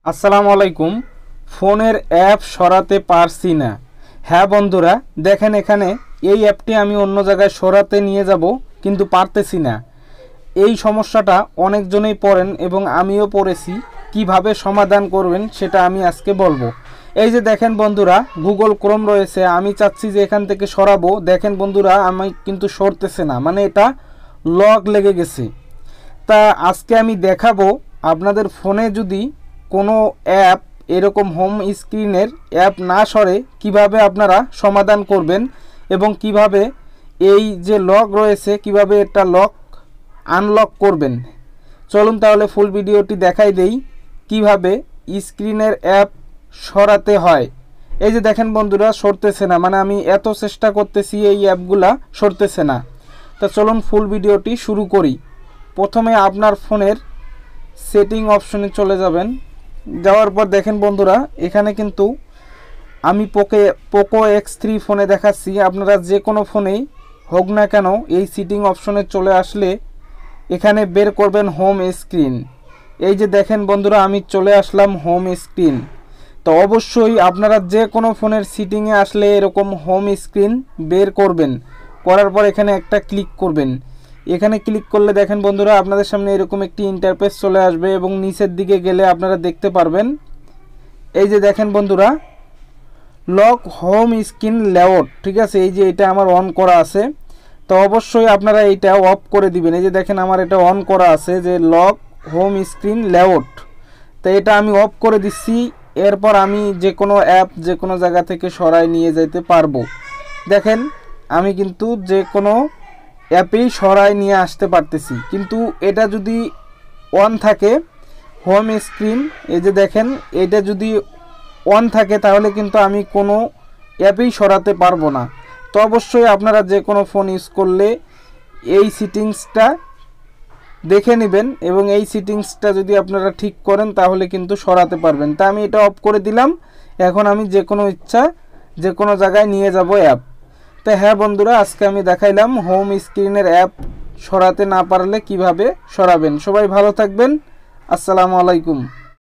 আসসালামু আলাইকুম। ফোনের অ্যাপ সরাতে পারছি না। হ্যাঁ বন্ধুরা, দেখেন এখানে এই অ্যাপটি আমি অন্য জায়গায় সরাতে নিয়ে যাব, কিন্তু পারতেছি না। এই সমস্যাটা অনেকজনেই পড়েন এবং আমিও পড়েছি। কিভাবে সমাধান করবেন সেটা আমি আজকে বলবো। এই যে দেখেন বন্ধুরা, গুগল ক্রোম রয়েছে, আমি চাচ্ছি যে এখান থেকে সরাবো। দেখেন বন্ধুরা, আমি কিন্তু সরতেছে না, মানে এটা লক লেগে গেছে। তা আজকে আমি দেখাবো আপনাদের ফোনে যদি কোনো অ্যাপ এরকম হোম স্ক্রিনের অ্যাপ না সরে কিভাবে আপনারা সমাধান করবেন এবং কিভাবে এই যে লক রয়েছে কিভাবে এটা লক আনলক করবেন। চলুন তাহলে ফুল ভিডিওটি দেখাই দেই কিভাবে স্ক্রিনের অ্যাপ সরাতে হয়। এই যে দেখেন বন্ধুরা, সরতেছে না, মানে আমি এত চেষ্টা করতেছি এই অ্যাপগুলা সরতেছে না। তা চলুন ফুল ভিডিওটি শুরু করি। প্রথমে আপনার ফোনের সেটিং অপশনে চলে যাবেন। যাওয়ার পর দেখেন বন্ধুরা, এখানে কিন্তু আমি পোকো X3 ফোনে দেখাচ্ছি। আপনারা যে কোনো ফোনেই হোক না কেন এই সেটিং অপশনে চলে আসলে এখানে বের করবেন হোম স্ক্রিন। এই যে দেখেন বন্ধুরা, আমি চলে আসলাম হোম স্ক্রিন। তো অবশ্যই আপনারা যে কোনো ফোনের সেটিংয়ে আসলে এরকম হোম স্ক্রিন বের করবেন। করার পর এখানে একটা ক্লিক করবেন। এখানে ক্লিক করলে দেখেন বন্ধুরা, আপনাদের সামনে এরকম একটি ইন্টারফেস চলে আসবে এবং নিচের দিকে গেলে আপনারা দেখতে পারবেন। এই যে দেখেন বন্ধুরা, লক হোম স্ক্রিন লেআউট, ঠিক আছে। এই যে এটা আমার অন করা আছে, তো অবশ্যই আপনারা এইটা অফ করে দিবেন। এই যে দেখেন আমার এটা অন করা আছে যে লক হোম স্ক্রিন লেআউট, তো এটা আমি অফ করে দিচ্ছি। এরপর আমি যে কোনো অ্যাপ যে কোনো জায়গা থেকে সরাই নিয়ে যেতে পারবো। দেখেন আমি কিন্তু যে কোনো অ্যাপেই সরাই নিয়ে আসতে পারতেছি, কিন্তু এটা যদি অন থাকে হোম স্ক্রিন, এই যে দেখেন এটা যদি অন থাকে তাহলে কিন্তু আমি কোনো অ্যাপেই সরাতে পারবো না। তো অবশ্যই আপনারা যে কোনো ফোন ইউজ করলে এই সেটিংসটা দেখে নেবেন এবং এই সেটিংসটা যদি আপনারা ঠিক করেন তাহলে কিন্তু সরাতে পারবেন। তা আমি এটা অফ করে দিলাম। এখন আমি যে কোনো ইচ্ছা যে কোনো জায়গায় নিয়ে যাব অ্যাপ। তো হ্যাঁ বন্ধুরা, আজকে আমি দেখাইলাম হোম স্ক্রিনের অ্যাপ সরাতে না পারলে কিভাবে সরাবেন। সবাই ভালো থাকবেন। আসসালামু আলাইকুম।